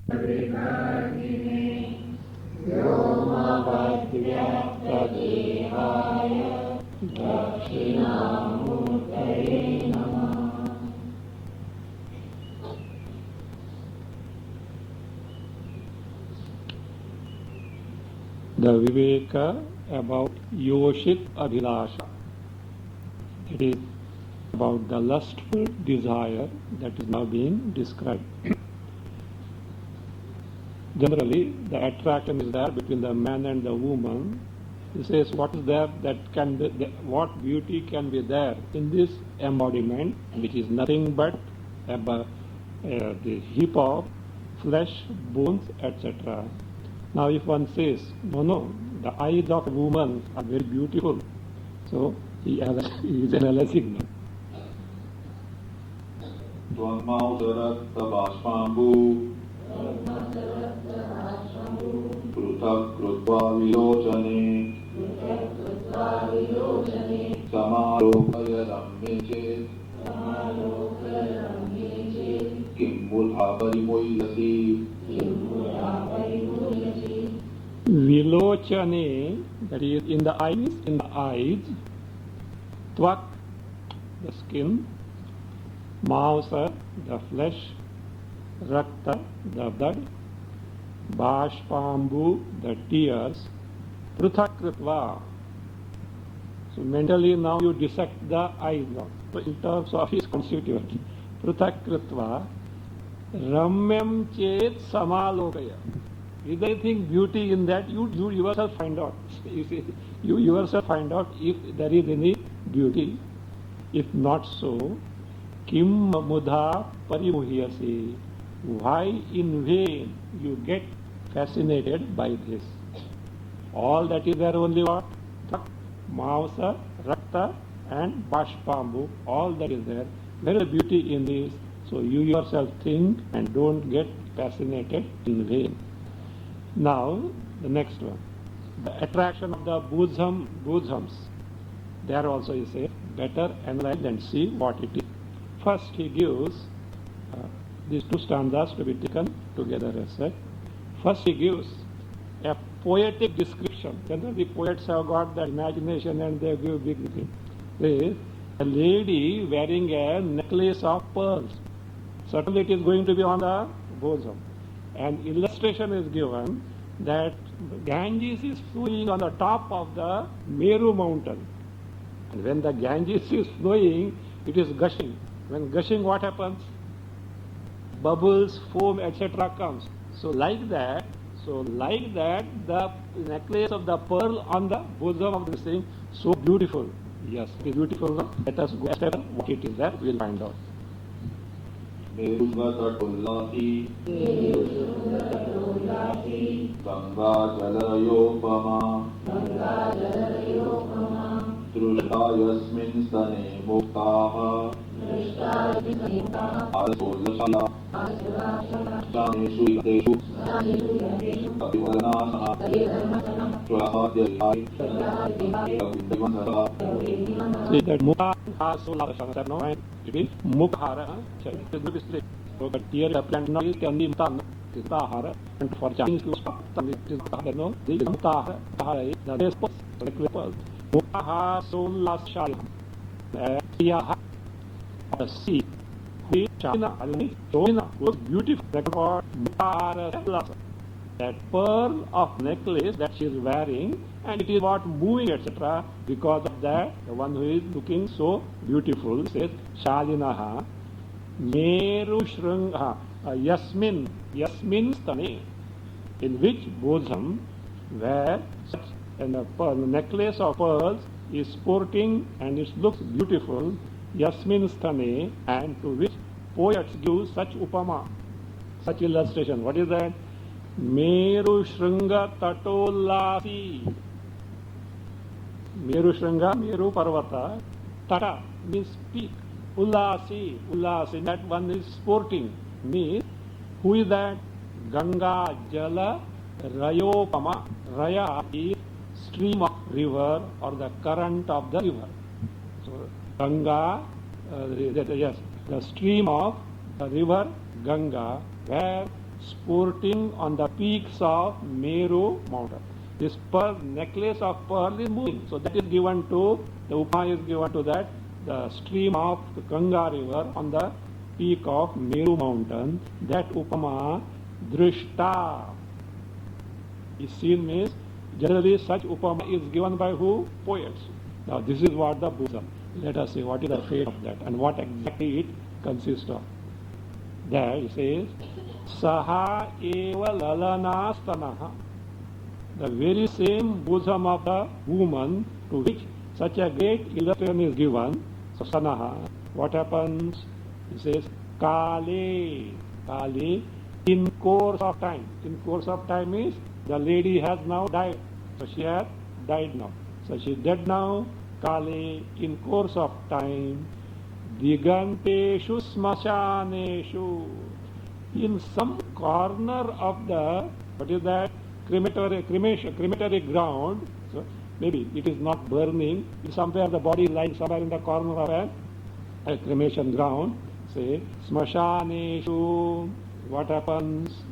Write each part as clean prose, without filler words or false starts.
The Viveka about Yoshit Abhilasha. It is about the lustful desire that is now being described. Generally, the attraction is there between the man and the woman. He says, what is there that can be, what beauty can be there in this embodiment, which is nothing but the heap of flesh, bones, etc. Now, if one says, no, the eyes of a woman are very beautiful, so he is analyzing them. पृथक् कृत्वा विलोचने समालोकय रम्ये चेत् किं बुधा परिमुह्यसि Vilochane, that is in the eyes, Tvak, the skin, Mausa, the flesh, Rakta, the blood, Bashpambu, the tears, Pruthakritva. So mentally now you dissect the eyes so in terms of his constituent. Pruthakritva, Ramyam Chet Samalokaya. Is there anything beauty in that? You yourself find out. You see, you yourself find out if there is any beauty. If not so, Kim Mudha Parimuhyasi. Why in vain you get fascinated by this? All that is there only what? Mausa, Rakta and Bashpambu. All that is there. There is beauty in this. So you yourself think and don't get fascinated in vain. Now, the next one. The attraction of the bosoms. There also he says, better analyze and see what it is. First he gives these two stanzas to be taken together as such. First he gives a poetic description. Generally poets have got the imagination and they give big things. There is a lady wearing a necklace of pearls. Certainly it is going to be on the bosom. An illustration is given that Ganges is flowing on the top of the Meru mountain. And when the Ganges is flowing, it is gushing. When gushing, what happens? Bubbles, foam, etc. comes. So like that, the necklace of the pearl on the bosom of this thing, so beautiful. Yes, it is beautiful. No? Let us go step what it is there, we will find out. मेरुगतटुल्लासी Ganga जलयोपमा दृष्टा यस्मिन् स्तने मुक्ताः आलसोल्लसला तेषु See that Mukha has so large a no, and it is Mukhara. So the tear the plant now is only Mutahara, and for Chinese to stop, it is no, the Mutahara, the response, the clippers. Mukha so large shall the sea, which China, China was beautiful. Record Mukhara. That pearl of necklace that she is wearing, and it is what moving, etc. Because of that, the one who is looking so beautiful says, Shalinaha, Meru Shrunga, Yasmin Stane, in which bosom, where such a necklace of pearls is sporting and it looks beautiful, Yasmin Stane, and to which poets give such upama, such illustration. What is that? Meru Shrunga Tatollasi. Meru Shrunga, Meru Parvata. Tata means peak. Ullasi, that one is sporting. Means, who is that? Ganga Jala Rayopama. Raya is stream of river or the current of the river. So, Ganga, yes, the stream of the river Ganga, where sporting on the peaks of Meru mountain. This pearl necklace of pearl is moving, so that is given to, the Upama is given to that, the stream of the Ganga river on the peak of Meru mountain. That Upama Drishta is seen means, generally such Upama is given by who? Poets. Now this is what the Buddha. Let us see what is the fate of that and what exactly it consists of. There he says, Saha eva lalanastanaha. The very same bosom of the woman to which such a great illustration is given. So Sanaha, what happens? He says, Kale, Kale, in course of time. In course of time means the lady has now died. So she has died now. So she is dead now. Kale, in course of time. Diganteshu smashaneshu. In some corner of the, what is that? Crematory ground. So maybe it is not burning. Somewhere the body is lying somewhere in the corner of a cremation ground. Say, smashaneshu. What happens?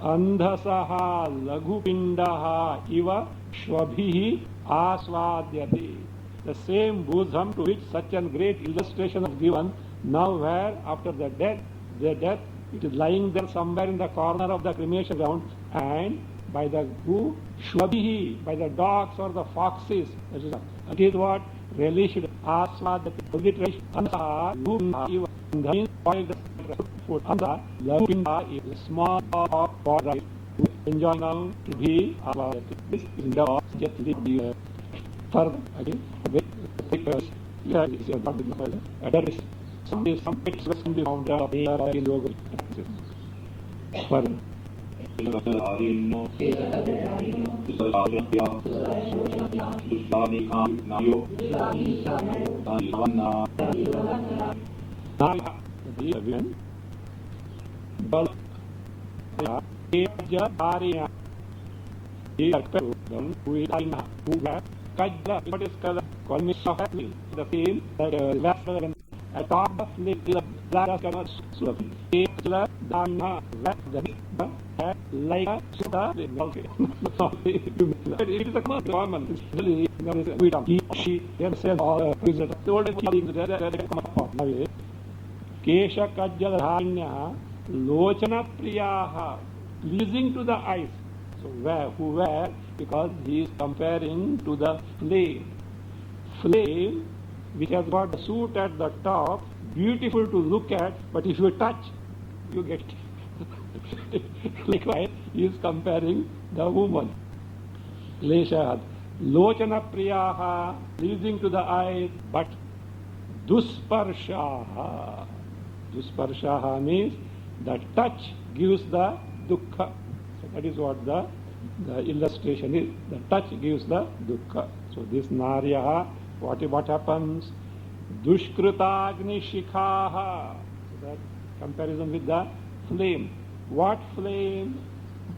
Andhasaha lagupindaha iva shwabhihi asvadyati. The same bosom to which such a great illustration is given, now where after the death, it is lying there somewhere in the corner of the cremation ground, and by the who? Shwabhihi, by the dogs or the foxes. It is what? Relished. Asvadyati. Obliteration. Andhasaha lagupindaha iva. Andha means spoiled food. Andha, lagupinda is a small for rice. Enjoy now to be this is the just the further again because yeah is your not there is some pits can be found in yoga further what is color? Colmist of happening. The same that atop the flip the black color so the dana like it is a common we don't she said all present told Kesha Kajjal Dhanya Lochana Priyaha, pleasing to the eyes. So where? Because he is comparing to the flame. Flame which has got a soot at the top, beautiful to look at, but if you touch, you get likewise, he is comparing the woman. Kleshad. Lochana Priyaha, pleasing to the eyes, but Dusparshaha. Dusparshaha means the touch gives the dukkha. So that is what the illustration is. The touch gives the dukkha. So this naryaha, what happens? Dushkritagni shikhaha. So that comparison with the flame. What flame?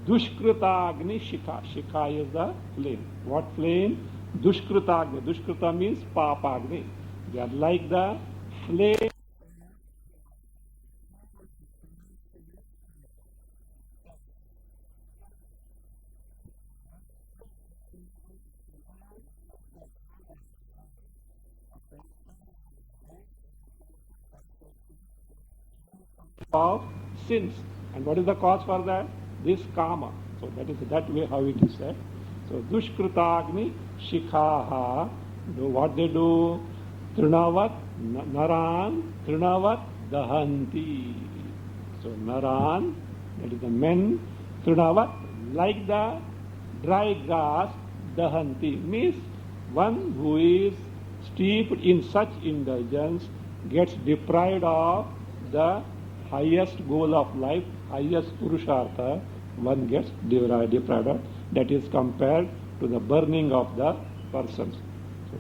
Dushkritagni shikha. Shikha is the flame. What flame? Dushkritagni. Dushkrita means papagni. They are like the flame. Of sins. And what is the cause for that? This kama. So that is that way how it is said. So dushkritagni shikhaha. Do what they do? Trinavat naran trinavat dahanti. So naran, that is the men, trinavat, like the dry grass, dahanti means one who is steeped in such indulgence gets deprived of the highest goal of life, highest purushartha, one gets deprived of. That is compared to the burning of the persons. So,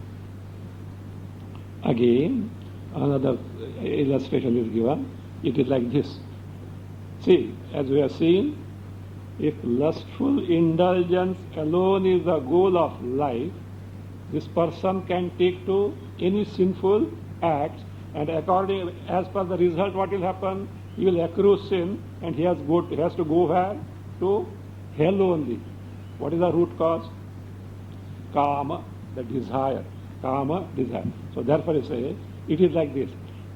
again, another illustration is given. It is like this. See, as we have seen, if lustful indulgence alone is the goal of life, this person can take to any sinful act, and according as per the result, what will happen? he will accrue sin, and he has to go where? To hell only. What is the root cause? Kama, the desire. Kama, desire. So therefore he says, it is like this.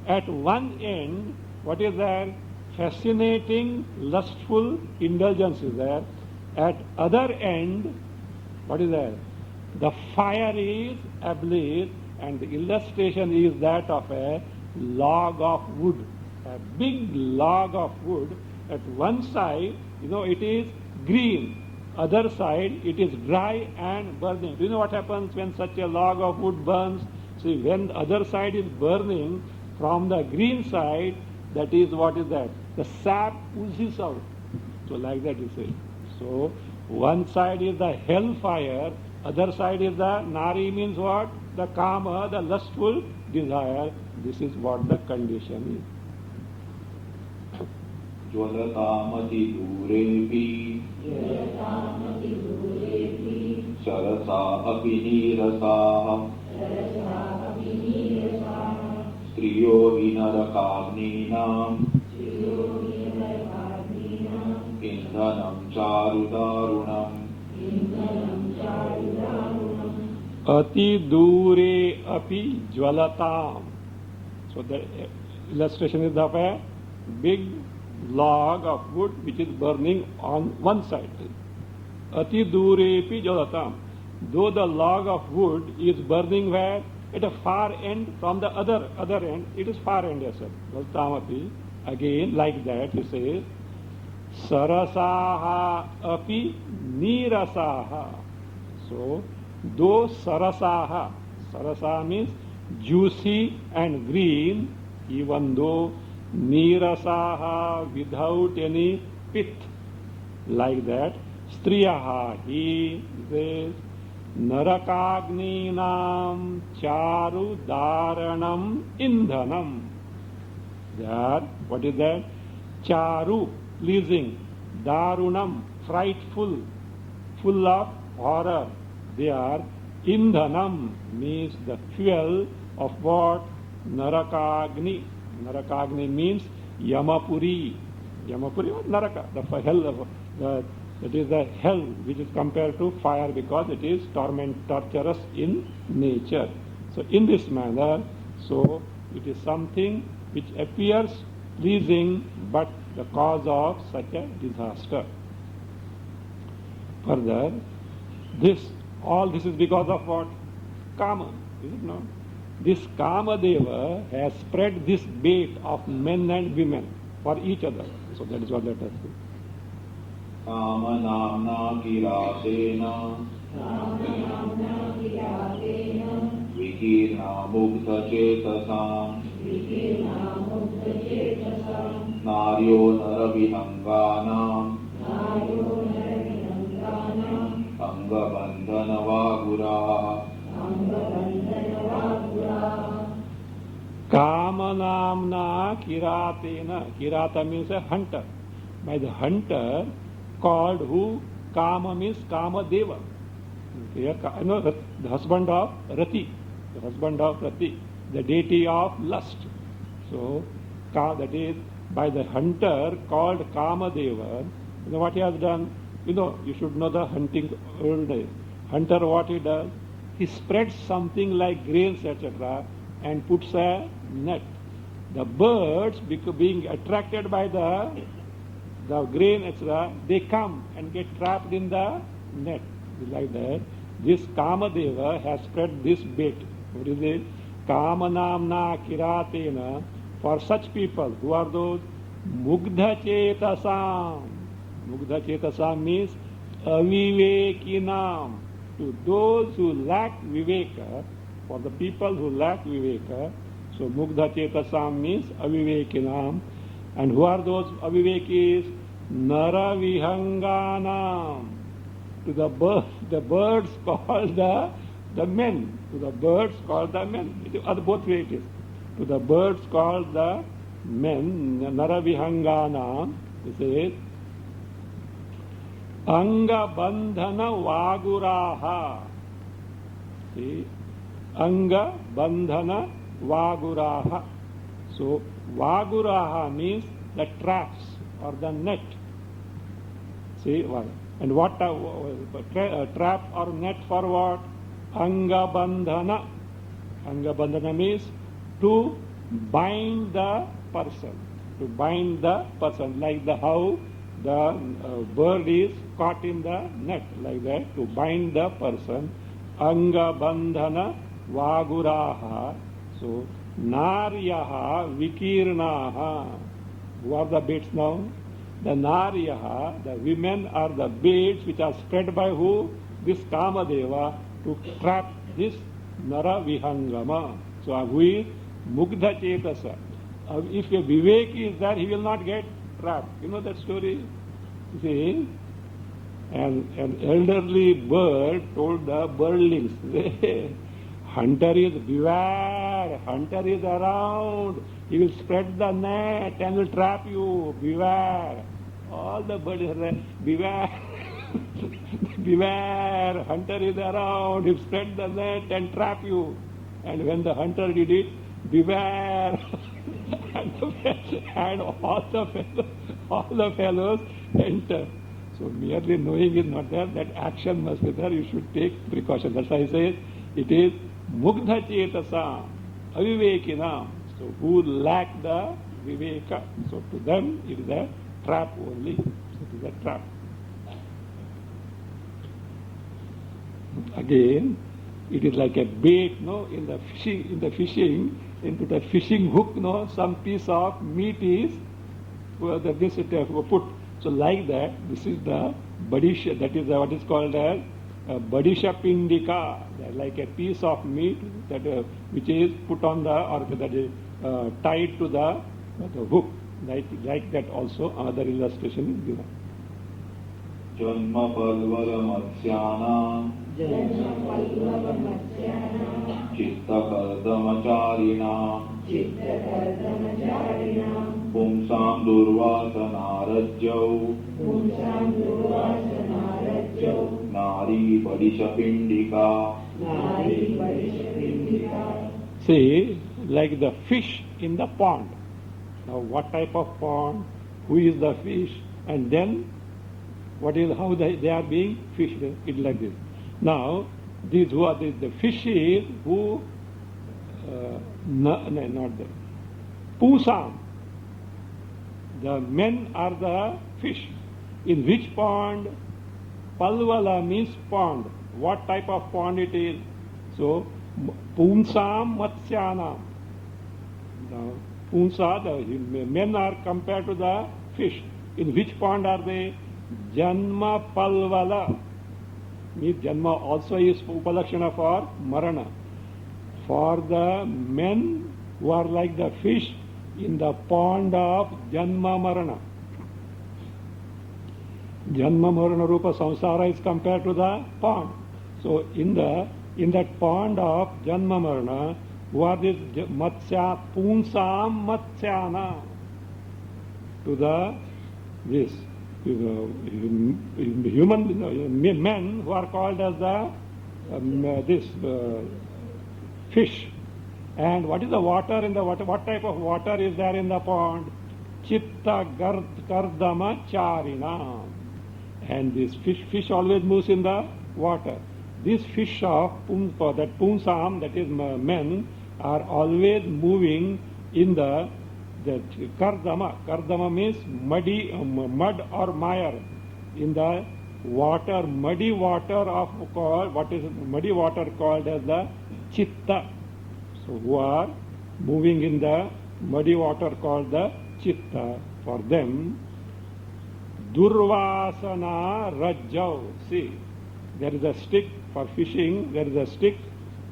At one end, what is there? Fascinating, lustful indulgence is there. At other end, what is there? The fire is ablaze, and the illustration is that of a log of wood. A big log of wood. At one side, it is green. Other side, it is dry and burning. Do you know what happens when such a log of wood burns? See, when the other side is burning, from the green side, that is what is that? The sap oozes out. So like that you say. So one side is the hellfire, other side is the nari, means what? The kama, the lustful desire. This is what the condition is. ज्वलतामति दूरेऽपि Sarsa अपि नीरसाः स्त्रियो हि नरकाग्नीनाम् इन्धनं चारुदारुणम् Ati dure api jwalatam. So the illustration is of a big log of wood which is burning on one side. Ati dure api jwalatam. Though the log of wood is burning where? At a far end, from the other end, it is far end as well. Jwalatam api. Again, like that, he says, Sarasaha api nirasaha. So, though sarasaha, sarasa means juicy and green, even though nirasaha, without any pith, like that, striyaha, he says, narakagninam charu dharanam indhanam. They are, what is that? Charu, pleasing, darunam, frightful, full of horror. They are indhanam, means the fuel of what? Narakagni. Narakagni means Yamapuri. Yamapuri or Naraka, the hell, that is the hell which is compared to fire because it is torturous in nature. So in this manner, so it is something which appears pleasing but the cause of such a disaster. Further, all this is because of what? Kama, is it not? This Kama Deva has spread this bait of men and women for each other. So that is what let us do. Kama namna kiratena vikirna mugdha chetasam naryo naravihanganam angabandhana vagura. Kama namna kiratena. Kirata means a hunter. By the hunter called who? Kama means Kama Deva. The husband of Rati. The husband of Rati. The deity of lust. So, that is by the hunter called Kama Deva. You know what he has done? You should know the hunting old days. Hunter, what he does? He spreads something like grains, etc., and puts a net. The birds, being attracted by the grain, etc., they come and get trapped in the net. Like that. This Kamadeva has spread this bait. What is it? Kamanamna kiratena. For such people, who are those? Mugdha chetasam. Mugdha chetasam means avivekinam. To those who lack viveka, for the people who lack viveka, so mugdha chetasam means avivekinam. And who are those avivekis? Naravihanganam. To the birds called the men. To the birds called the men. It is both ways it is. To the birds called the men, Naravihanganam, it says, Anga bandhana vaguraha. See, Anga bandhana vaguraha. So, vaguraha means the traps or the net. See, what? And what trap or net for what? Anga bandhana. Anga bandhana means to bind the person. To bind the person, like how the bird is caught in the net, like that, to bind the person. Anga bandhana vaguraha. So, naryaha vikirnaha. Who are the baits now? The naryaha, the women are the baits which are spread by who? This Kamadeva to trap this Nara Vihangama. So, who is Mugdha Chetasa. If a Vivek is there, he will not get trapped. You know that story? You see, an elderly bird told the birdlings, hunter is beware, hunter is around, he will spread the net and will trap you, beware. All the birds are beware, beware, hunter is around, he will spread the net and trap you. And when the hunter did it, beware, and all the fellows enter. So merely knowing is not there, that action must be there, you should take precaution. That's why I say it is Mugdha Chetasa, Avivekina, so who lack the Viveka. So to them it is a trap only. It is a trap. Again, it is like a bait, no, in the fishing, into the fishing hook, no, some piece of meat is put. So like that, this is the badisha, that is what is called as badisha pindika, like a piece of meat that which is put on the, or that is tied to the hook. Like that also another illustration is given. Janma palvala matsyana Chitta kardamacharina Pumsam durvasanarajjau Nari badisha pindika. See, like the fish in the pond. Now what type of pond, who is the fish, and then what is, how they are being fished, it like this. Now, these who are the fishes who, not the Pusam, the men are the fish. In which pond? Palvala means pond. What type of pond it is? So, Pumsam Matsyanam. Now, Punsa, the men are compared to the fish. In which pond are they? Janma Palvala. Means Janma also is Upalakshana for Marana. For the men who are like the fish in the pond of Janma Marana. Janma Marana Rupa Samsara is compared to the pond. So in that pond of Janma Marana, who are this Matsya, Punsam Matsyana, to the this human men who are called as the fish. And what is the water in the water? What type of water is there in the pond? Chitta Kardama Charina. And this fish always moves in the water. This fish of that Punsam, that is men, are always moving in the Kardama. Kardama means muddy, mud or mire. In the water, muddy water of called, what is muddy water called as the Chitta. So who are moving in the muddy water called the Chitta. For them, Durvasana Rajjau. See, there is a stick for fishing, there is a stick,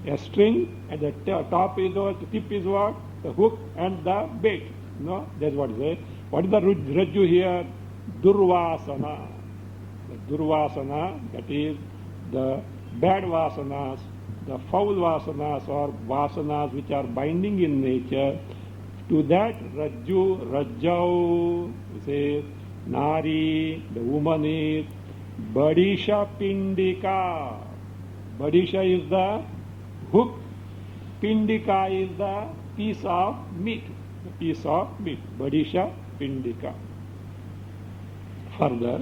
a string, and the top is what, the tip is what? The hook and the bait. No, that's what it is. What is the Rajju here? Durvasana. The Durvasana, that is the bad vasanas, the foul vasanas or vasanas which are binding in nature. To that Rajju, Rajjau, says Nari, the woman is Badisha Pindika. Badisha is the hook, Pindika is the piece of meat. The piece of meat. Badisha Pindika. Further,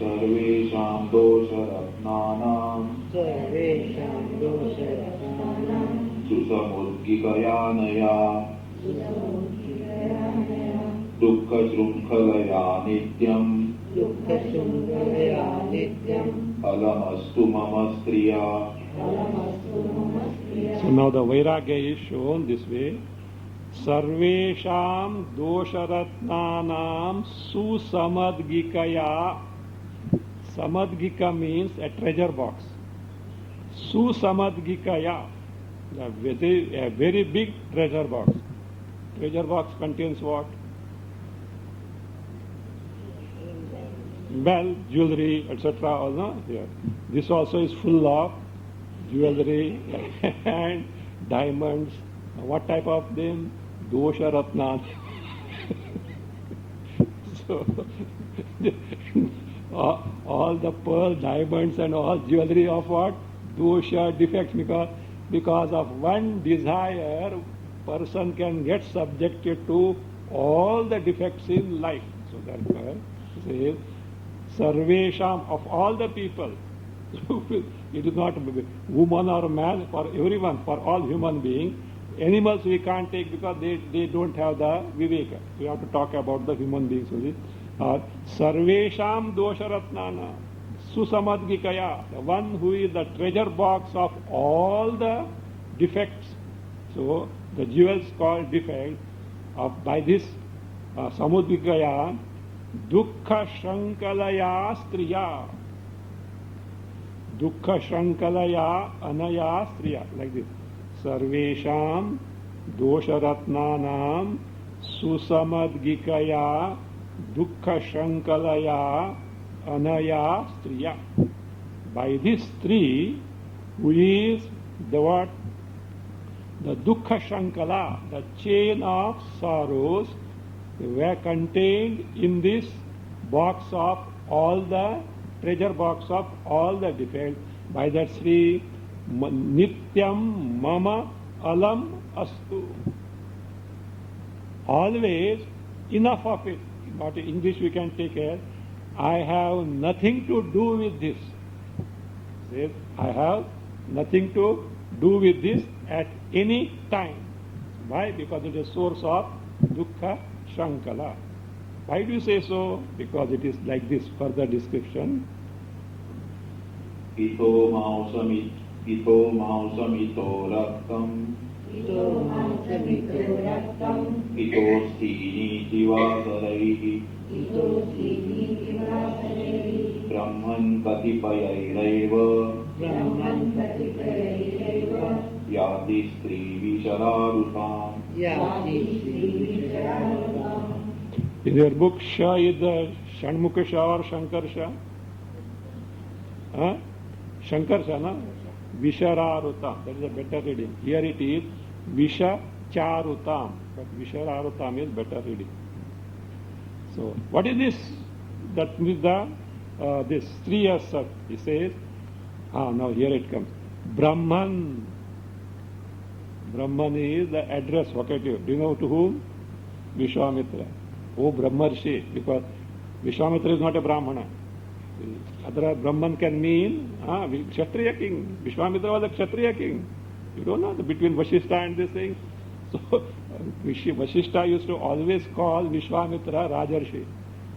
सर्वेषां दोषरत्नानां सुसमुद्गिकयानया दुःखशृङ्खलया नित्यम् अलमस्तु मम स्त्रिया. so now the Vairagya is shown this way. Sarvesham dosharatnanam susamadgikaya. Samadgika means a treasure box. Susamadgikaya, a very big treasure box. Treasure box contains what? Well, jewelry, etc. Also here. This also is full of jewelry and diamonds. What type of them? Dosha Ratnan. So, all the pearl, diamonds and all jewelry of what? Dosha, defects, because of one desire, person can get subjected to all the defects in life. So therefore, it says, Sarvesham, of all the people, it is not woman or man, for everyone, for all human beings. Animals we can't take because they don't have the viveka. We have to talk about the human beings only. Sarvesham dosharatnana susamadgikaya, the one who is the treasure box of all the defects. So the jewels called defect by this samudgikaya, dukkha shankalaya striya, dukkha shankalaya anaya striya, like this. Sarvesham dosharatnanam susamadgikaya dukkha shankalaya anaya striya. By this three, who is the what? The dukkha shankala, the chain of sorrows, were contained in this box of all the treasure box of all the defects. By that Sri Nityam Mama Alam Astu. Always enough of it. But in English we can take it. I have nothing to do with this. Says, I have nothing to do with this at any time. Why? Because it is a source of dukkha shankala. Why do you say so? Because it is like this. Further description. Ito mausam raktam ito sthini jivasarai brahman katipayairaiva yati stri vishararutam. In your book, Shah is the Shanmukha Shah or Shankar Shah? Huh? Shankar Shah, no? Vishararutam. That is a better reading. Here it is Vishacharutam. But Vishararutam is better reading. So, what is this? That is the this 3 years Sat. He says, now here it comes. Brahman. Brahman is the address vocative. Do you know to whom? Vishwamitra. Oh, Brahmarshi, because Vishwamitra is not a Brahmana. Other Brahman can mean Kshatriya king. Vishwamitra was a Kshatriya king. You don't know between Vashishta and this thing. So Vashishta used to always call Vishwamitra Rajarshi,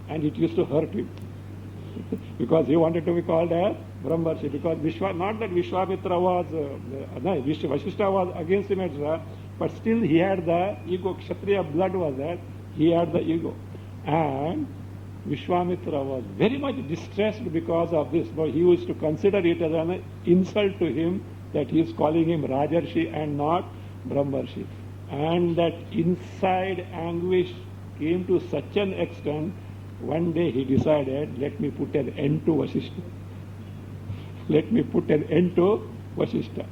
and it used to hurt him because he wanted to be called as Brahmarshi. Because not that Vishwamitra was Vashishta was against him, but still he had the ego. Kshatriya blood was that. He had the ego. And Vishwamitra was very much distressed because of this, but he used to consider it as an insult to him that he is calling him Rajarshi and not Brahmarshi. And that inside anguish came to such an extent, one day he decided, let me put an end to Vasishta. Let me put an end to Vasishta.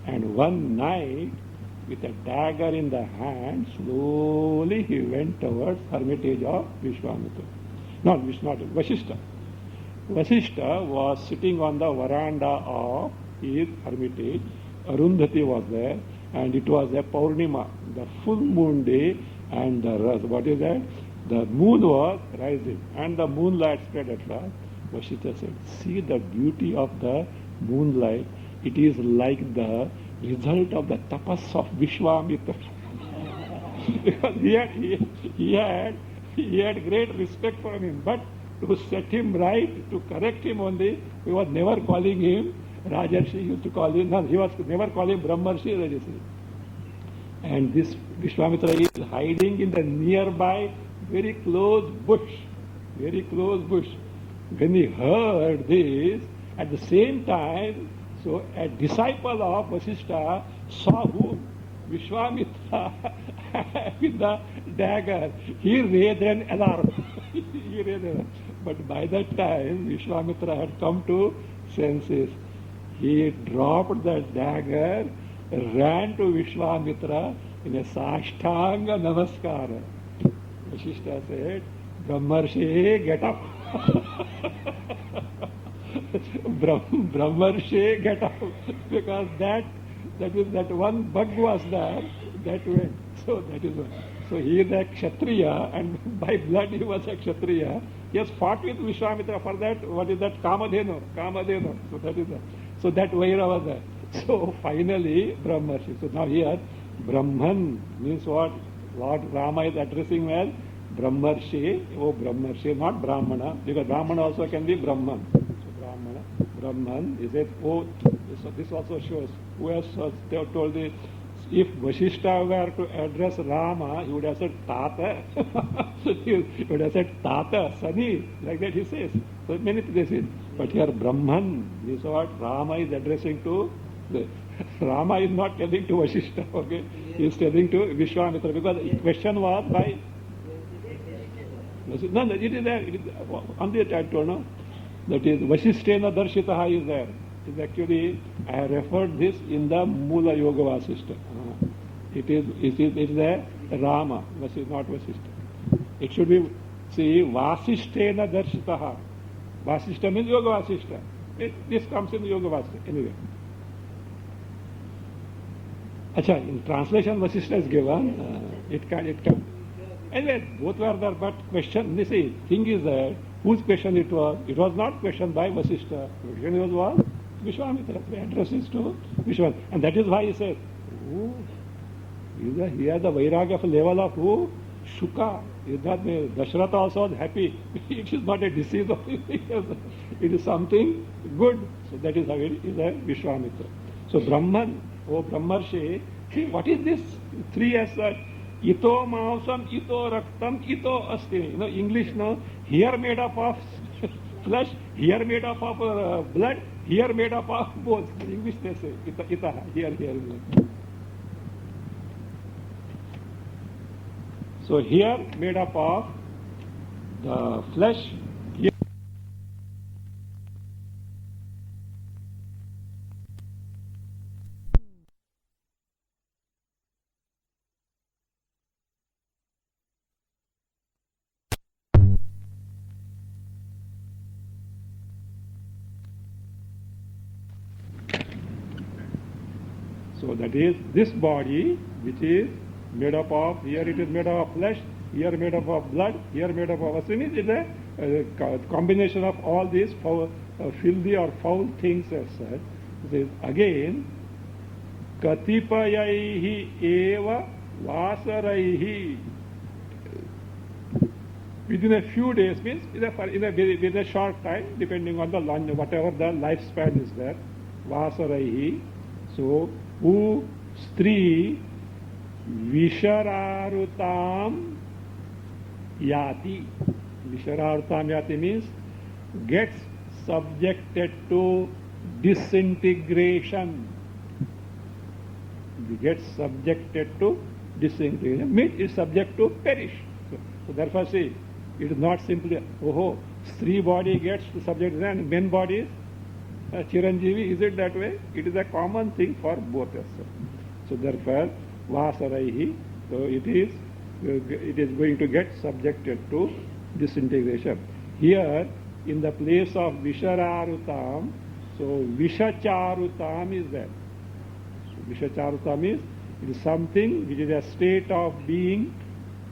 And one night, with a dagger in the hand, slowly he went towards hermitage of Vishwamitra. Not Vasishta. Vasishta was sitting on the veranda of his hermitage. Arundhati was there, and it was a Purnima, the full moon day, and what is that? The moon was rising, and the moonlight spread at last. Vasishtha said, see the beauty of the moonlight. It is like the result of the tapas of Vishwamitra. Because he had great respect for him, but to set him right, to correct him only, he was never calling him Rajarshi, he used to call him, no, he was never calling Brahmarshi Rajarshi. And this Vishwamitra is hiding in the nearby very close bush. When he heard this, at the same time, so a disciple of Vasishtha saw whom? Vishwamitra with the dagger. He raised an alarm. But by that time, Vishwamitra had come to senses. He dropped the dagger, ran to Vishwamitra in a Sashtanga Namaskara. Vasishtha said, Brahmarshi, get up. Brahmarshi, get up. Because that one bug was there, that went. So that is one. So he is a Kshatriya, and by blood he was a Kshatriya. He has fought with Vishwamitra for that. What is that? Kamadhenu. So that is that. So that Vaira was there. So finally, Brahmarshi. So now here, Brahman means what? Lord Rama is addressing as Brahmarshi. Oh, Brahmarshi, not Brahmana, because Brahmana also can be Brahman. So Brahman, he said, oh, this also shows. Who has told this? If Vasishtha were to address Rama, he would have said Tata. He would have said Tata, Sani, like that he says. So many places. But here Brahman is what Rama is addressing to. Rama is not telling to Vasishtha, okay? He is telling to Vishwamitra, because the question was by. No, it is there. It is on the I told, no? That is Vasishtena Darshitaha is there. It is actually, I have referred this in the Mula Yoga Vasishtha. It is there, Rama, not Vasishtha. It should be, see, Vasishtena Darshitaha. Vasishtha means Yoga Vasishtha. This comes in Yoga Vasishtha. Anyway. Acha, in translation Vasishtha is given. It can. Anyway, both were there, but question, you see, thing is that, whose question it was? It was not questioned by Vasishtha. The question was Vishwamitra. The address is to Vishwamitra. And that is why he said, oh, he has the Vairagya of level of who? Shuka. Is not Dasharatha also was happy. It is not a disease of it is something good. So that is how it is a Vishwamitra. So Brahman, oh Brahmarshi, see what is this? 3 as Ito mausam, ito raktam, ito asti. You know, English, no? Here made up of flesh, here made up of blood, here made up of both. In English they say, ita, here. So here made up of the flesh, here. So that is this body which is made up of, here it is made up of flesh, here made up of blood, here made up of asini. It is a combination of all these filthy or foul things as such. It is again, katipayaihi eva vasaraihi. Within a few days means in a very short time, depending on the whatever the lifespan is there, vasaraihi. So, who stri Vishararutam yati. Vishararutam yati means gets subjected to disintegration. Gets subjected to disintegration. Means is subject to perish. So therefore see, it is not simply, Stree body gets subject to and men body is Chiranjeevi. Is it that way? It is a common thing for both us. So therefore, Vasaraihi, so it is going to get subjected to disintegration. Here, in the place of Vishararutam, so Vishacharutam is there. So Vishacharutam is It is something which is a state of being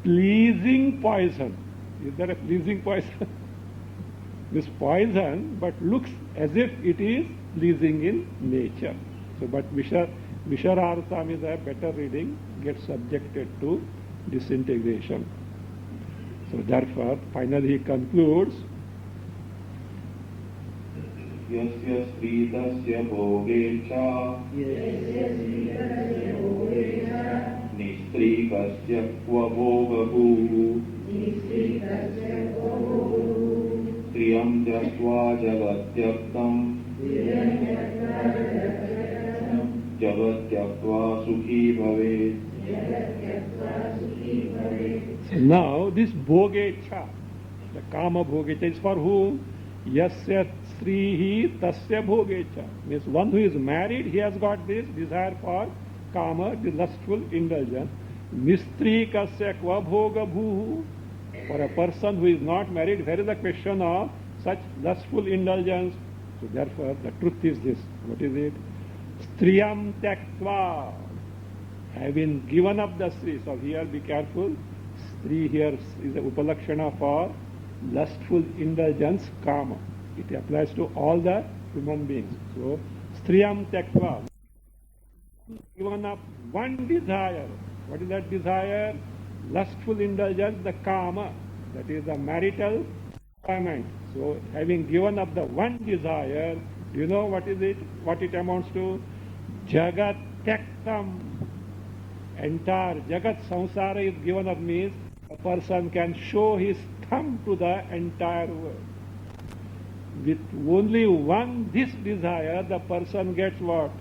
pleasing poison. Is there a pleasing poison? This poison, but looks as if it is pleasing in nature. So, but Visharartham is a better reading, gets subjected to disintegration. So therefore, finally he concludes, Yasya sritasya bhogecha nistrikasya kva bhogahu striyam tyakva jagatyaktam jagatyakva sukhi bhavet. so now this bhogecha, the kama bhogecha is for whom? Yasya srihi tasya bhogecha. Means one who is married, he has got this desire for kama, the lustful indulgence. Nistrikasya kva bhoga bhuhu. For a person who is not married, where is the question of such lustful indulgence? So therefore, the truth is this. What is it? Striyam tyaktva. Having given up the Sri. So here be careful. Stri here is a upalakshana for lustful indulgence, kama. It applies to all the human beings. So, striyam tyaktva. Given up one desire. What is that desire? Lustful indulgence, the kama. That is the marital enjoyment. So, having given up the one desire, you know what is it? What it amounts to? Jagat tyaktam. Entire Jagat Samsara is given up means a person can show his thumb to the entire world. With only one this desire, the person gets what?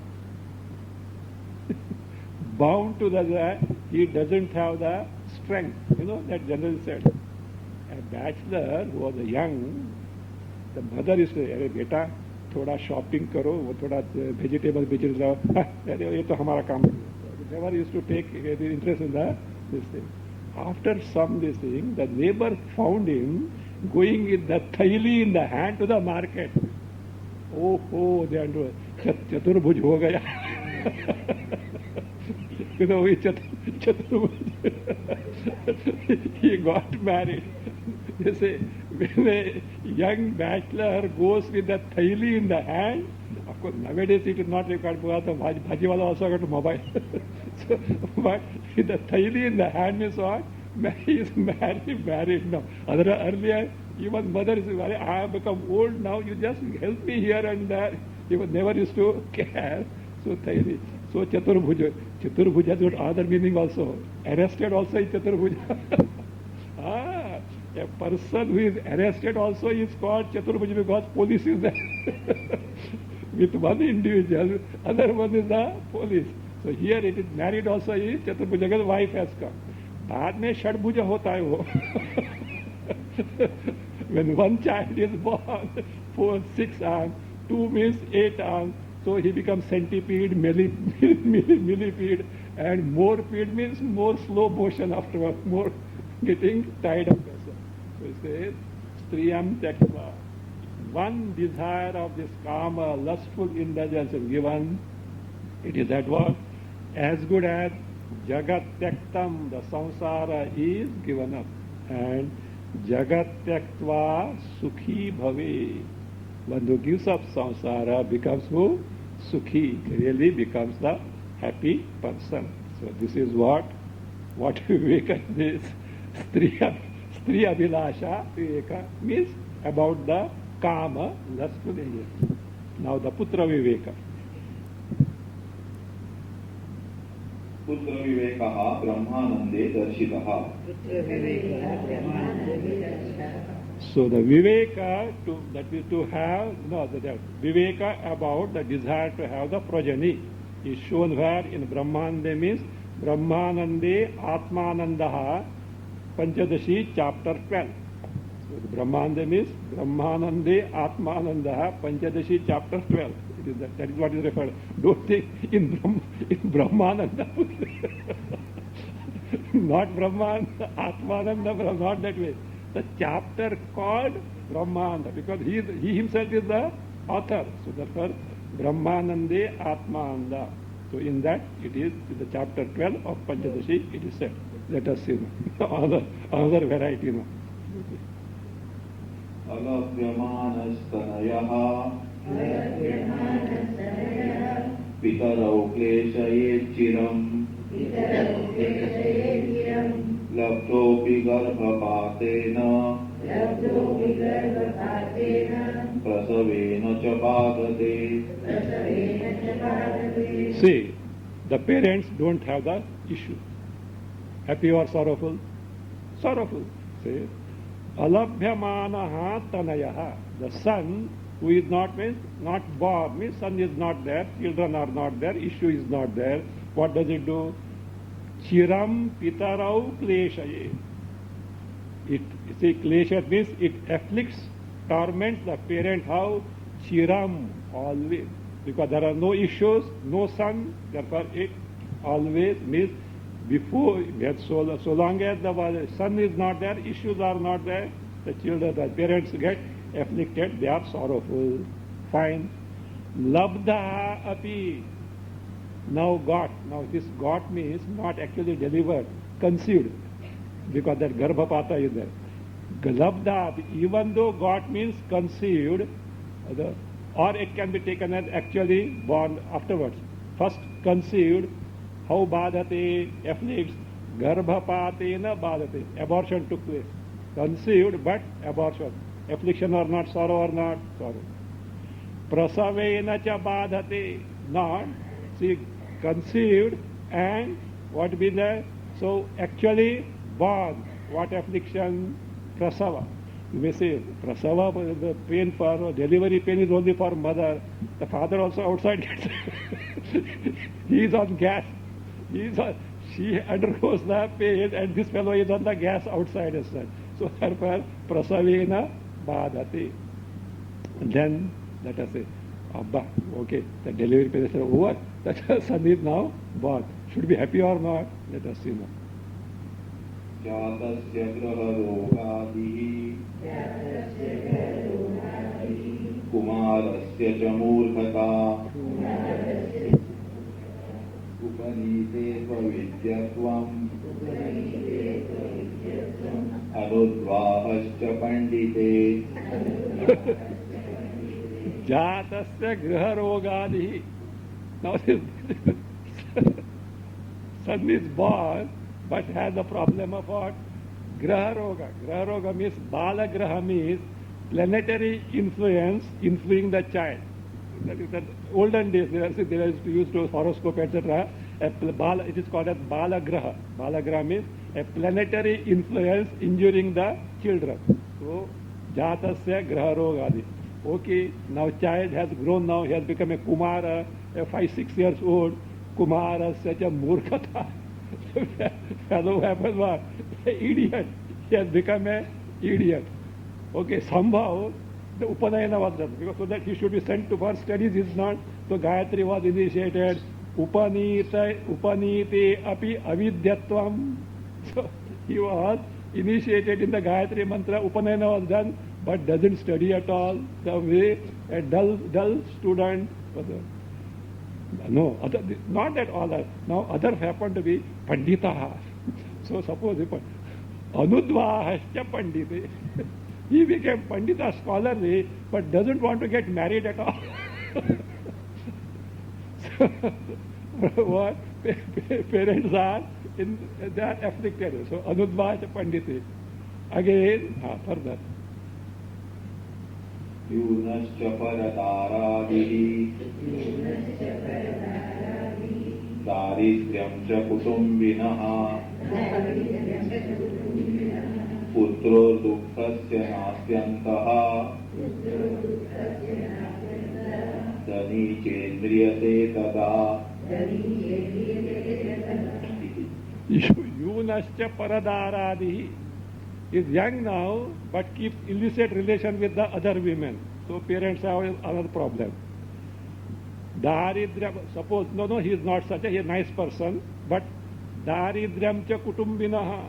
Bound to the he doesn't have the strength. You know, that generally said. A bachelor who was young, the mother is to say, beta, thoda shopping karo, wo thoda vegetable beach lao, ye to hamara kaam hai. Never used to take interest in this thing. After some this thing, the neighbor found him going with the thaili in the hand to the market. Oh, they are doing Chaturbhuj ho gaya. You know, he got married. They say, when a young bachelor goes with the thaili in the hand, of course, nowadays it is not required, because the bhajiwala also got a mobile. So, but with the thaili in the hand means what? He is married now. Earlier, even mother is, I have become old now, you just help me here and there. He was never used to care. So, thaili. So, Chaturbhuja has got other meaning also. Arrested also is Chaturbhuja. A person who is arrested also is called Chaturbhuja because police is there. With one individual, other one is the police. So here it is married also is Chaturbhuja because wife has come. बाद में षडभुज होता है वो. When one child is born, 4, 6 arms, 2 means 8 arms, so he becomes centipede, millipede, and more pede means more slow motion afterwards, more getting tired of person. So it says, striyam tyaktva. One desire of this kama, lustful indulgence is given, it is at what? As good as jagat tyaktam, the samsara is given up. And jagat tyaktva sukhi bhave. One who gives up samsara becomes who? Sukhi, really becomes the happy person. So this is what Viveka is. Striya abhilasha Viveka means about the kama, lustful indulgence. Now the putra Viveka. पुत्र विवेकः ब्रह्मानंदे दर्शितः. So the Viveka, that is to have, the Viveka about the desire to have the progeny is shown where in Brahmanande means Brahmanande Atmanandaha Panchadashi chapter 12. So the Brahmanande means Brahmanande Atmanandaha Panchadashi chapter 12. That is what is referred. Don't think in Brahmananda. Not Brahmananda, Atmananda, not that way. The chapter called Brahmananda, because he himself is the author. So therefore, Brahmanande Atmananda. So So in that, it is in the chapter 12 of Panchadashi, it is said. Let us see now. Another variety now. अलभ्यमानस्तनयः पितरौ क्लेशयेच्चिरम् लब्धोऽपि गर्भपातेन प्रसवेन च बाधते. See, the parents don't have the issue. Happy or sorrowful? Sorrowful. See, alabhyamanaha tanayaha. The son who is not means not born, means son is not there, children are not there, issue is not there. What does it do? Chiram pitarau kleshaye. It, see, klesha means it afflicts, torments the parent. How? Chiram, always. Because there are no issues, no son, therefore it always means before, so long as the son is not there, issues are not there, the children, the parents get afflicted, they are sorrowful. Fine. Labdha api. Now got. Now this got means not actually delivered, conceived. Because that garbhapata is there. Labdha, even though got means conceived, or it can be taken as actually born afterwards. First conceived, how badhate, afflicts, garbhapatena badhate. Abortion took place. Conceived but abortion. Affliction or not, sorrow or not, sorrow. Prasavena cha badhate, not, see, conceived and what be there? So actually born. What affliction? Prasava. You may say, prasava, the pain for delivery pain is only for mother. The father also outside gets he is on gas. She undergoes the pain and this fellow is on the gas outside as such. So therefore, prasavena badhati. And then, let us say, Abba, okay, the delivery pain is over. That son is now born. Should be happy or not? Let us see now. जातस्य गृहरोगादिः कुमारस्य च मूर्खता उपनीते त्वविद्यत्वम् अनुद्वाहश्च पण्डिते. जातस्य गृहरोगादिः. Now son is born but has a problem of what? Graha roga. Graha roga means, bala graha means planetary influence influencing the child. That is, that olden days they used to use to horoscope, etc. It is called as bala graha. Bala graha means a planetary influence injuring the children. So, jatasya graha rogadi. Okay, now child has grown now, he has become a kumara, a 5-6 years old. Kumara such a murkhata. Fellow happens what? Idiot. He has become an idiot. Okay, somehow the Upanayana was done, because so that he should be sent to for studies is not. So Gayatri was initiated. Upanite api avidyatvam. So he was initiated in the Gayatri mantra. Upanayana was done, but doesn't study at all. The way a dull student was. No, not that all are. Now others happen to be panditaha. So suppose anudvahascha pandite. He became pandita, scholarly, but doesn't want to get married at all. So, what? Parents are they are afflicted. So anudvahascha pandite. Again, further. यूनश्च परदारादिः दारिद्र्यं च कुटुम्बिनः पुत्रोर्दुःखस्य नास्त्यन्तः धनी चेन्द्रियते तदा. Yunascha paradaradi is young now, but keeps illicit relation with the other women. So parents have another problem. Daridra, suppose, no, he is not such he is a nice person, but daridryam cha kutumbinaha.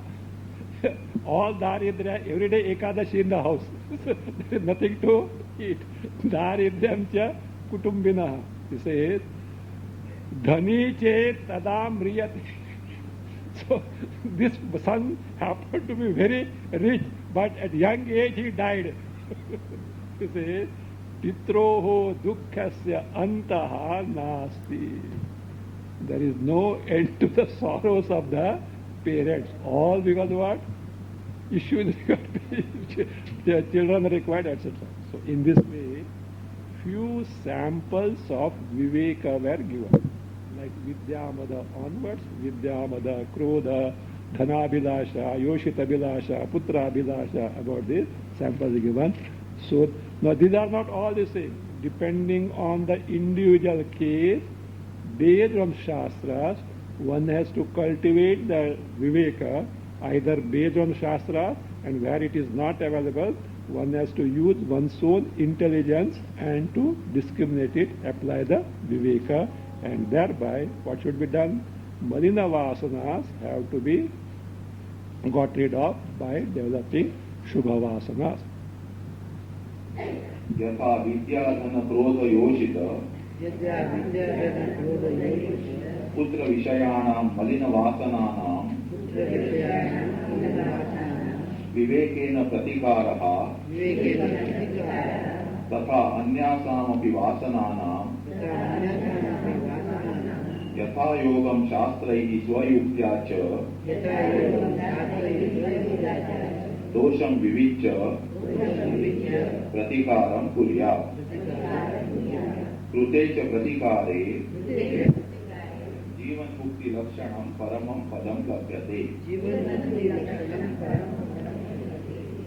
All daridra, every day ekadashi in the house. There is nothing to eat. Daridryam cha kutumbinaha. He says, Dhani chet tada mriyate. So this son happened to be very rich, but at young age he died. You say, pitroho dukkhasya antaha nasti. There is no end to the sorrows of the parents. All because what? Issues their children are required, etc. So in this way, few samples of Viveka were given. Like Vidyamada onwards, Vidyamada, Krodha, Dhanabhilasha, Yoshitabhilasha, Putrabhilasha, about this samples are given. So now these are not all the same. Depending on the individual case, based on Shastras, one has to cultivate the Viveka, either based on Shastras, and where it is not available, one has to use one's own intelligence and to discriminate it, apply the Viveka, and thereby what should be done? Malina Vasanas have to be got rid of by developing Shubha Vasanas. यथा विद्याधन क्रोध योषित पुत्र विषयाणां मलिन वासनानां विवेकेन प्रतिकारः तथा अन्यासामपि वासनानां यथा योगं शास्त्रैः स्वयुक्त्या च दोषं विविच्य प्रतिकारं कुर्यात् कृते च प्रतिकारे जीवन मुक्ति लक्षणं परमं पदं लभ्यते.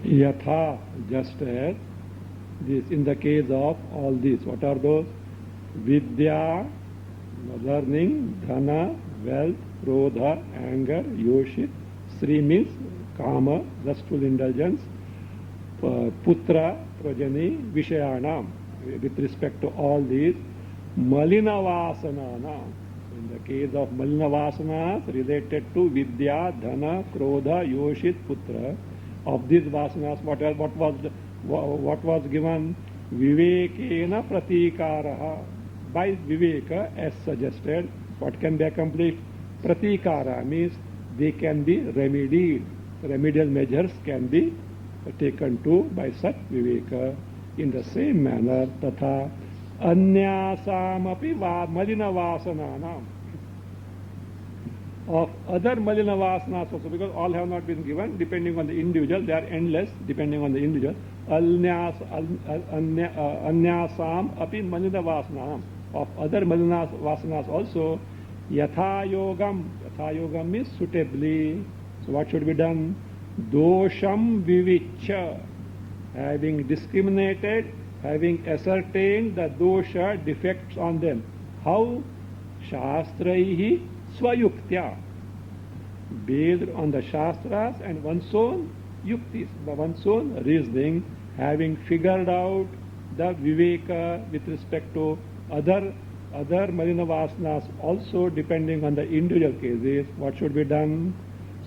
Yatha, just as this, in the case of all these, what are those? Vidya, learning, dhana, wealth, krodha, anger, yoshit, sri means kama, lustful indulgence, putra, prajani, vishayanam. With respect to all these, malina vasananam. In the case of malina vasanas related to vidya, dhana, krodha, yoshit, putra, of these vasanas, what was given? Vivekena pratikaraha. By viveka, as suggested, what can be accomplished? Pratikara means they can be remedied. Remedial measures can be taken to by such viveka. In the same manner, tatha anyasamapi malina vasananam. Of other malina vasanas also, because all have not been given, depending on the individual, they are endless, depending on the individual. Anyasam api malina vasanam. Of other malina vasanas also, yatha yogam. Yatha yogam means suitably. So what should be done? Dosham vivichya. Having discriminated, having ascertained the dosha, defects on them. How? Shastraihi swayuktya. Based on the Shastras and one's own yuktis, one's own reasoning, having figured out the viveka with respect to other malina vasanas also, depending on the individual cases, what should be done?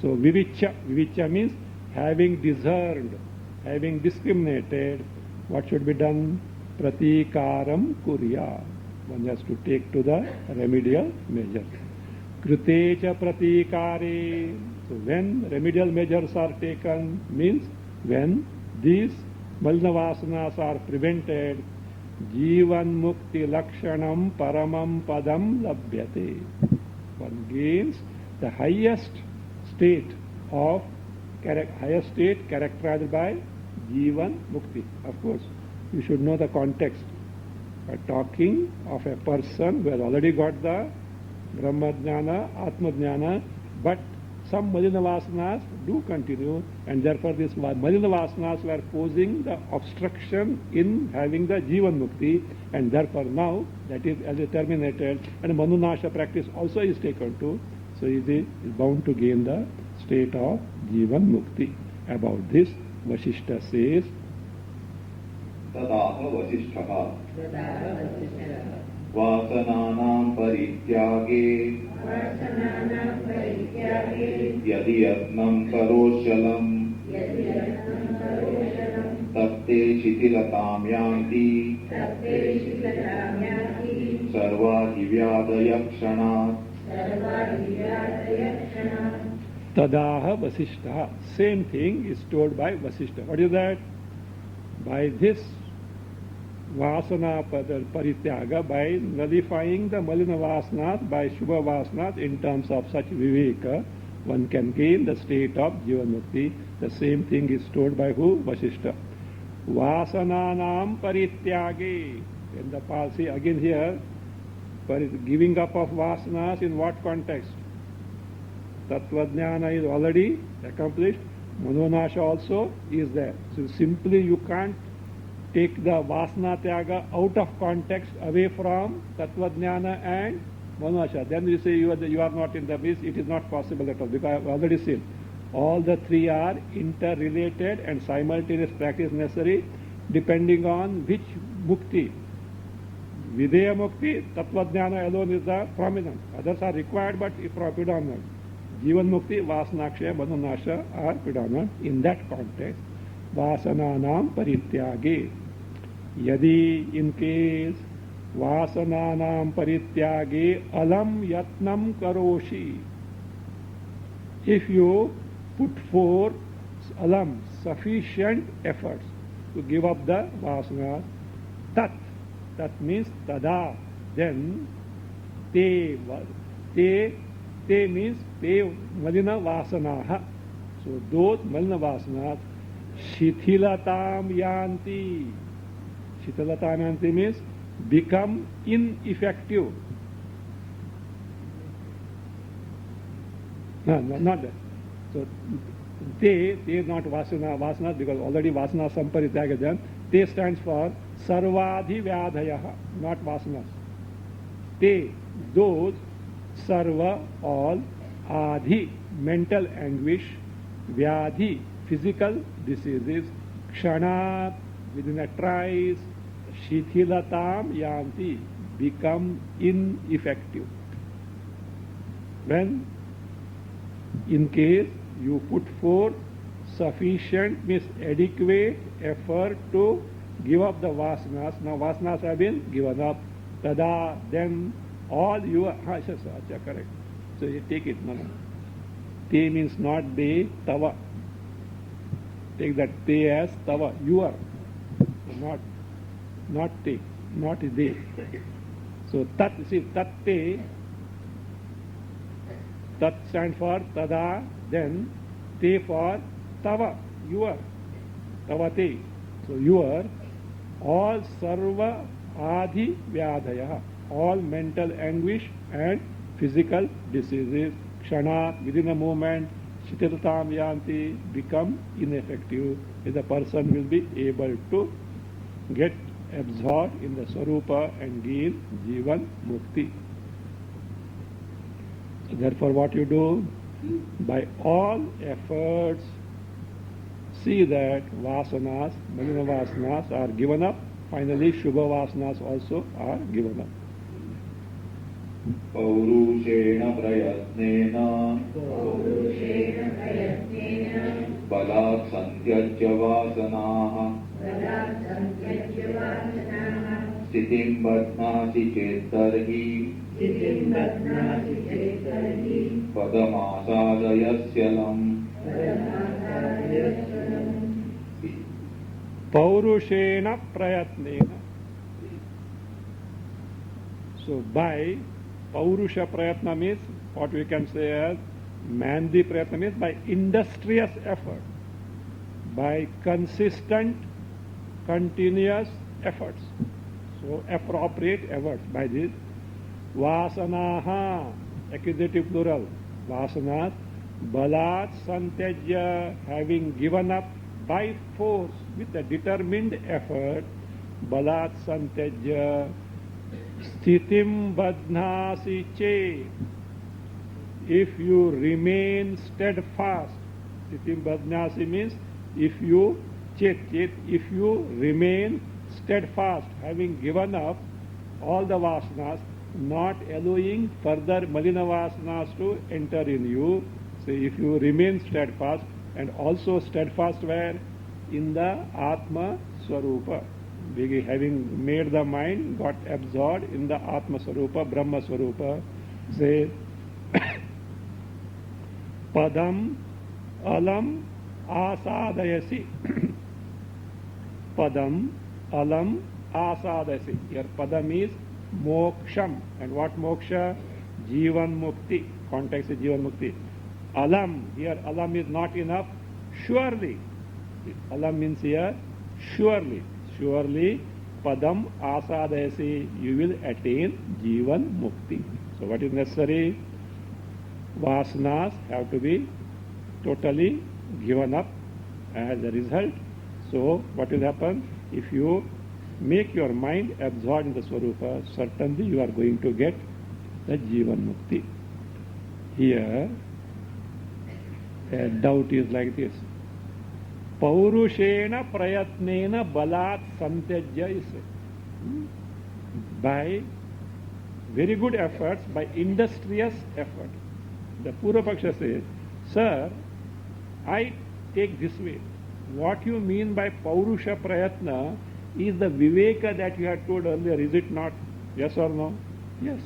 So vivichya. Vivichya means having discerned, having discriminated, what should be done? Pratikaram kurya. One has to take to the remedial measures. Kritecha pratikare. So when remedial measures are taken, means when these malina vasanas are prevented, jivan mukti lakshanam paramam padam labhyate. One gains the highest state characterized by Jivan Mukti. Of course, you should know the context. We are talking of a person who has already got the Brahma Jnana, Atma Jnana, but some malina vasanas do continue, and therefore these malina vasanas were posing the obstruction in having the Jivan Mukti, and therefore now that is as terminated, and Manunasha practice also is taken to, so he is bound to gain the state of Jivan Mukti. About this, Vasishta says, तदाह वसिष्ठः वासनानां परित्यागे यदि यत्नं करोशलं तत्ते शिथिलतां यान्ति सर्व सर्वाधिव्याधयक्षणात् Tadaha Vasishtha. Same thing is told by Vasishtha. What is that? By this Vasana Parityaga, by nullifying the Malina Vasanas, by Shubha Vasanas in terms of such Viveka, one can gain the state of Jivanmukti. The same thing is told by who? Vasishtha. Vasananam Parityage. In the past, see again here, giving up of Vasanas in what context? Tattvajnana is already accomplished. Manonasha also is there. So simply you can't take the Vasana Tyaga out of context away from Tattvajnana and Manonasha. Then you say you are not in the midst. It is not possible at all, because I have already said all the three are interrelated and simultaneous practice necessary depending on which mukti. Videya mukti, Tattvajnana alone is the prominent. Others are required but predominant. Jivan mukti, Vasanakshaya, Manonasha are predominant. In that context, Vasananam Parityage. Yadi, in case, Vasananam Parityage alam yatnam karoshi. If you put forth alam, sufficient efforts to give up the vasanas, tat means tada, then te means te malina vasanaha. So those malina vasanas shithilatam yanti. Shithilatam yanti means become ineffective. No, not that. So te not vasanas because already vasana samparityaga. Te stands for sarvadhi vyadhayaha, not vasanas. Te, those, sarva, all, adhi, mental anguish, vyadhi, physical diseases, kshanat, within a trice, shithilatam yanti, become ineffective. When, in case you put forth sufficient, means adequate effort to give up the vasanas. Now vasanas have been given up. Tada, then all your... correct. So you take it. No. Te means not they, tava. Take that te as tava, your. Not te, not they. So tat, see, tat te, tat stands for tada, then te for tava, your. Tavate. So your, all sarva adhi vyadhaya, all mental anguish and physical diseases, kshanat, within a moment, shithilatam yanti, become ineffective. The person will be able to get absorbed in the Swarupa and gain Jivan Mukti. So therefore what you do? By all efforts, see that vasanas, malina vasanas are given up. Finally, Shubha vasanas also are given up. Paurushena prayatnena balat santyajya vasanaha Stitim badnasi chetarhi Padamasadayasyalam Paurushena prayatnena. So by Paurusha prayatna means what we can say as Mandi prayatna means by industrious effort, by consistent, continuous efforts. So appropriate efforts by this. Vasanaha, accusative plural, vasanas, balat santyajya, having given up by force with a determined effort, balat santyajya, sthitim badhnasi che, if you remain steadfast. Sthitim badhnasi means if you if you remain steadfast, having given up all the vasanas, not allowing further malina vasanas to enter in you. So if you remain steadfast, and also steadfast where? In the Atma Swarupa. having made the mind, got absorbed in the Atma Swarupa, Brahma Swarupa, says, Padam alam asadayasi. Padam alam asadayasi. Here Padam is moksham. And what moksha? Jivan mukti. Context is Jivan mukti. Alam. Here alam is not enough. Surely. Alam means here surely. Surely Padam asadayasi. You will attain Jivan mukti. So what is necessary? Vasanas have to be totally given up as a result. So what will happen? If you make your mind absorbed in the Swarupa, certainly you are going to get the Jivan Mukti. Here, a doubt is like this. Paurushena prayatnena balat santyajya is by very good efforts, by industrious effort. The Purvapaksha says, sir, I take this way. What you mean by Paurusha Prayatna is the Viveka that you had told earlier, is it not? Yes or no? Yes.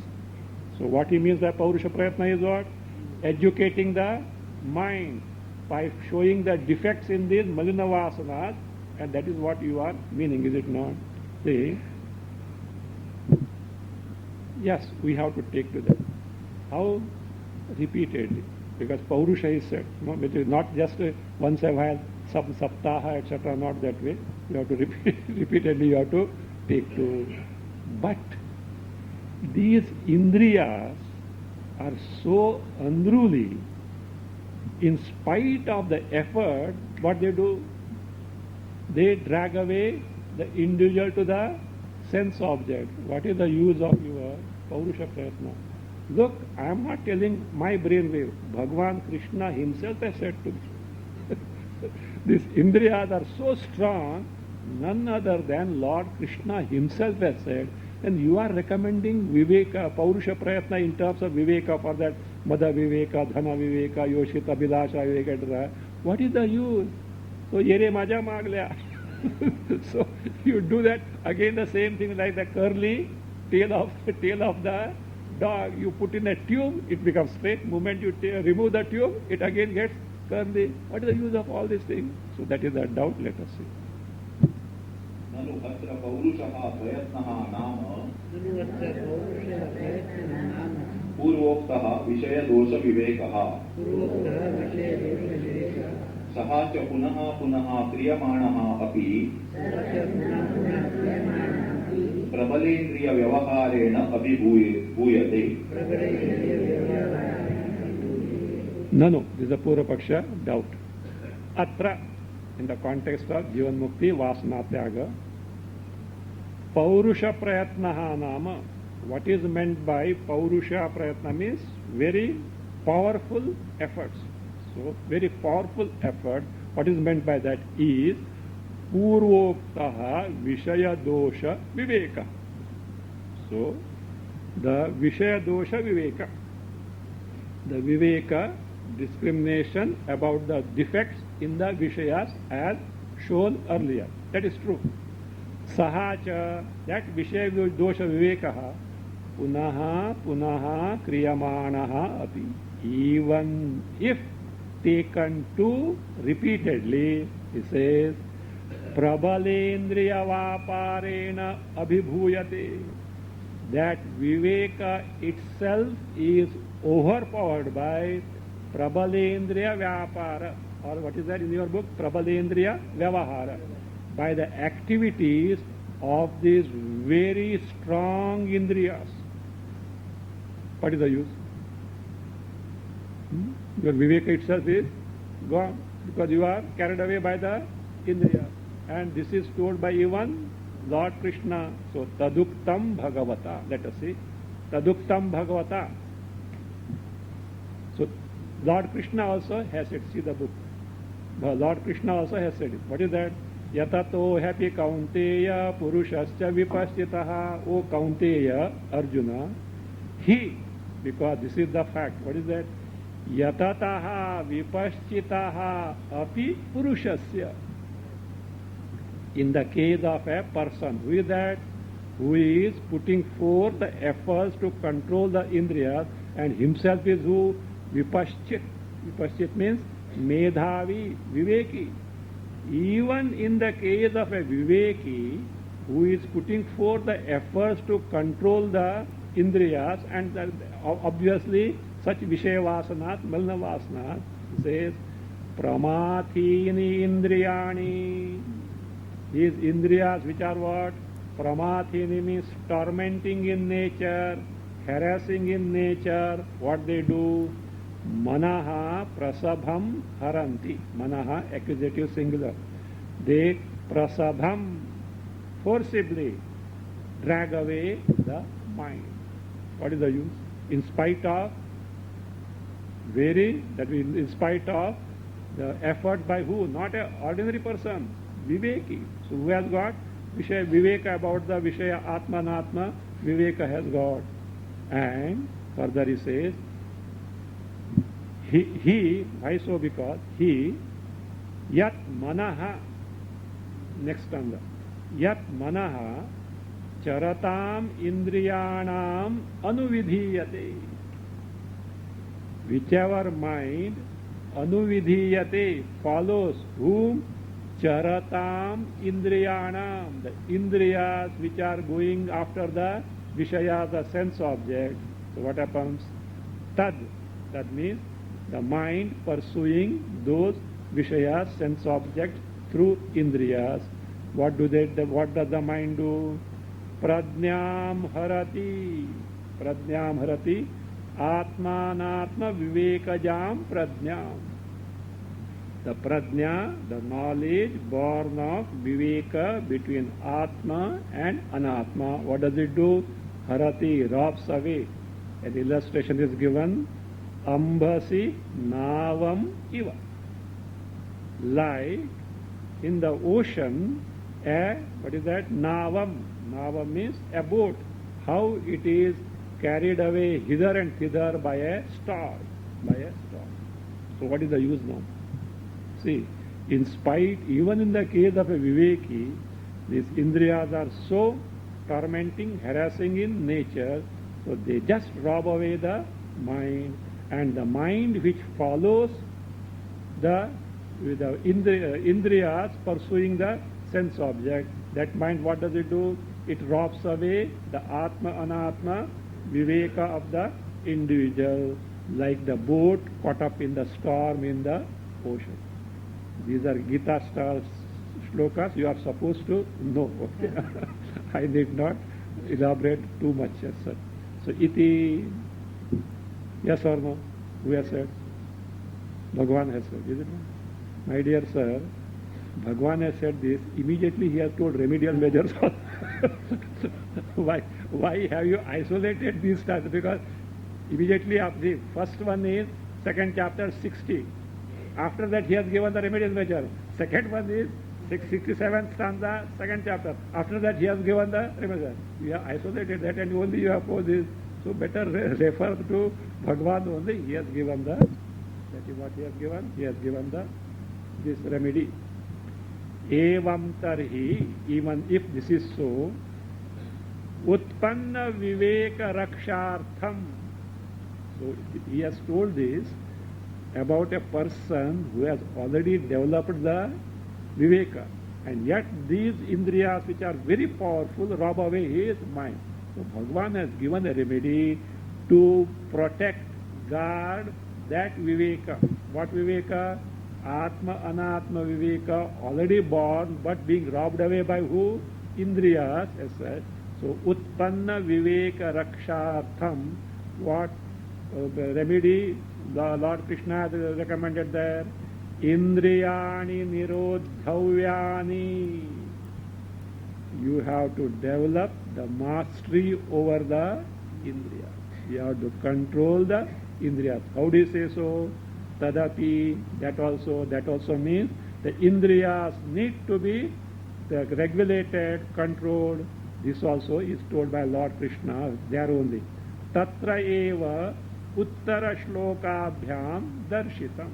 So what he means by Paurusha Prayatna is what? Educating the mind by showing the defects in these Malina Vasanas, and that is what you are meaning, is it not? See? Yes, we have to take to that. How? Repeatedly. Because Paurusha is said, no, which is not just once a while, saptaha, etc., not that way. You have to repeatedly, you have to take to. But these indriyas are so unruly, in spite of the effort, what they do? They drag away the individual to the sense object. What is the use of your Paurusha Prayatna? Look, I am not telling my brainwave. Bhagavan Krishna himself has said to me. These indriyas are so strong, none other than Lord Krishna himself has said, and you are recommending Viveka, Paurusha Prayatna in terms of Viveka for that Mada Viveka, Dhana Viveka, Yoshita Bilasha Viveka, etc. What is the use? So, Yere Maja Maglya. So, you do that, again the same thing like the curly tail of the dog. You put in a tube, it becomes straight. Moment you remove the tube, it again gets curly. What is the use of all these things? So that is the doubt, let us see. Nanu atra paurushah prayatnah nama purvoktah vishaya dosha vivekah saha cha punaha punaha kriyamanah api प्रबलेन्द्रिय व्यवहारेण अभिभूयते. No, this is a Purvapaksha doubt. Atra, in the context of Jivan Mukti, Vasana Tyaga, Paurusha Prayatnaha Nama. What is meant by Paurusha Prayatna means very powerful efforts. So, very powerful effort. What is meant by that is Purvoktaha Vishaya Dosha Viveka. So, the Vishaya Dosha Viveka. The Viveka, discrimination about the defects in the Vishayas as shown earlier. That is true. Sahacha, that Vishaya Dosha Vivekaha, Punaha Punaha Kriyamanaha Api. Even if taken to repeatedly, he says, Prabalendriya Vaparena Abhibhuyate. That Viveka itself is overpowered by Prabalendriya Vyapara. Or what is that in your book? Prabalendriya Vyavahara. By the activities of these very strong Indriyas. What is the use? Your Viveka itself is gone because you are carried away by the Indriya. And this is told by even Lord Krishna. So, Taduktam Bhagavata. Let us see. Taduktam Bhagavata. So, Lord Krishna also has said, see the book. Lord Krishna also has said it. What is that? Yatato happy Kaunteya Purushascha Vipaschitaha. O Kaunteya, Arjuna, he, because this is the fact. What is that? Yatataha Vipaschitaha Api Purushasya. In the case of a person, who is that? Who is putting forth the efforts to control the indriyas, and himself is who? Vipaschit. Vipaschit means Medhavi, Viveki. Even in the case of a Viveki, who is putting forth the efforts to control the indriyas, and obviously such Vishaya Vasanat, Malna Vasanat, says, Pramathini Indriyani. These indriyas which are what? Pramathini means tormenting in nature, harassing in nature. What they do? Manaha prasabham haranti. Manaha accusative singular. They prasabham, forcibly drag away the mind. What is the use? In spite of in spite of the effort by who? Not an ordinary person, Viveki. So who has got Vishaya, Viveka about the Vishaya Atma Anatma? Viveka has got. And further he says, why so? Because he, yat manaha, next stanza, yat manaha charatam indriyanam anuvidhiyate. Whichever mind anuvidhiyate follows whom? Charatam indriyanam, the indriyas which are going after the Vishaya, the sense object. So what happens? Tad means the mind pursuing those Vishayas, sense objects, through indriyas. What does the mind do? Pradnyam harati. Pradnyam harati. Atmanatma vivekajam pradnyam. The pradnya, the knowledge born of viveka between Atma and Anatma. What does it do? Harati, robs away. An illustration is given. Ambasi navam iva. Like in the ocean, what is that? Navam. Navam means a boat. How it is carried away hither and thither by a storm. So what is the use now? See, in spite, even in the case of a Viveki, these indriyas are so tormenting, harassing in nature, so they just rob away the mind, and the mind which follows the indriyas pursuing the sense object, that mind, what does it do? It robs away the Atma Anatma Viveka of the individual, like the boat caught up in the storm in the ocean. These are Gita style shlokas you are supposed to know. Okay? I need not elaborate too much as such. So iti, yes or no? Who has said? Bhagavan has said, is it not? My dear sir, Bhagavan has said this, immediately he has told remedial measures. Why have you isolated these stanzas? Because immediately after the first one is second chapter 60. After that he has given the remedial measure. Second one is 67th stanza, second chapter. After that he has given the remedial. We have isolated that and only you have posed this. So better refer to Bhagavan only. He has given that is what he has given. He has given this remedy. Evam tarhi, even if this is so, utpanna viveka rakshartham. So he has told this about a person who has already developed the viveka, and yet these indriyas which are very powerful rob away his mind. So Bhagavan has given a remedy to protect, guard that viveka. What viveka? Atma Anatma viveka, already born but being robbed away by who? Indriyas as such. So utpanna viveka rakshartham, what remedy the Lord Krishna has recommended there? Indriyani nirodhavyani. You have to develop the mastery over the indriyas. You have to control the indriyas. How do you say so? Tadapi, that also means the indriyas need to be regulated, controlled. This also is told by Lord Krishna there only. Tatra eva uttara shlokabhyam darshitam.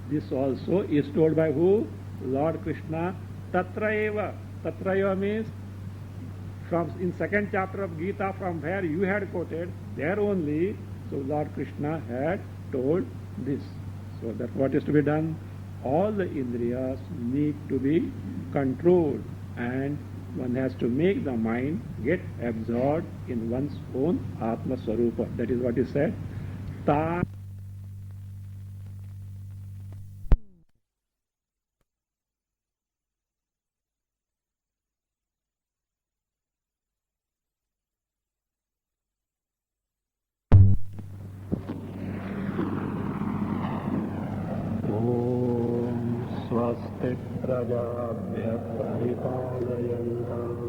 This also is told by who? Lord Krishna. Tatraiva means from in second chapter of Gita, from where you had quoted, there only, so Lord Krishna had told this. So that what is to be done? All the indriyas need to be controlled, and one has to make the mind get absorbed in one's own Atma Swarupa. That is what is said. Ta स्वस्ति प्रजाभ्यः परिपालयन्ताम्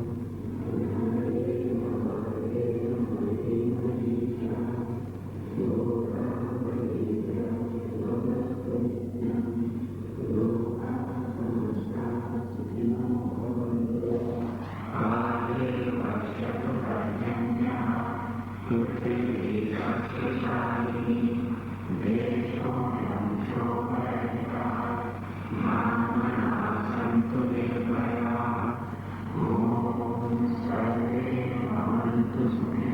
Om Sarve Bhavantu Sukhino.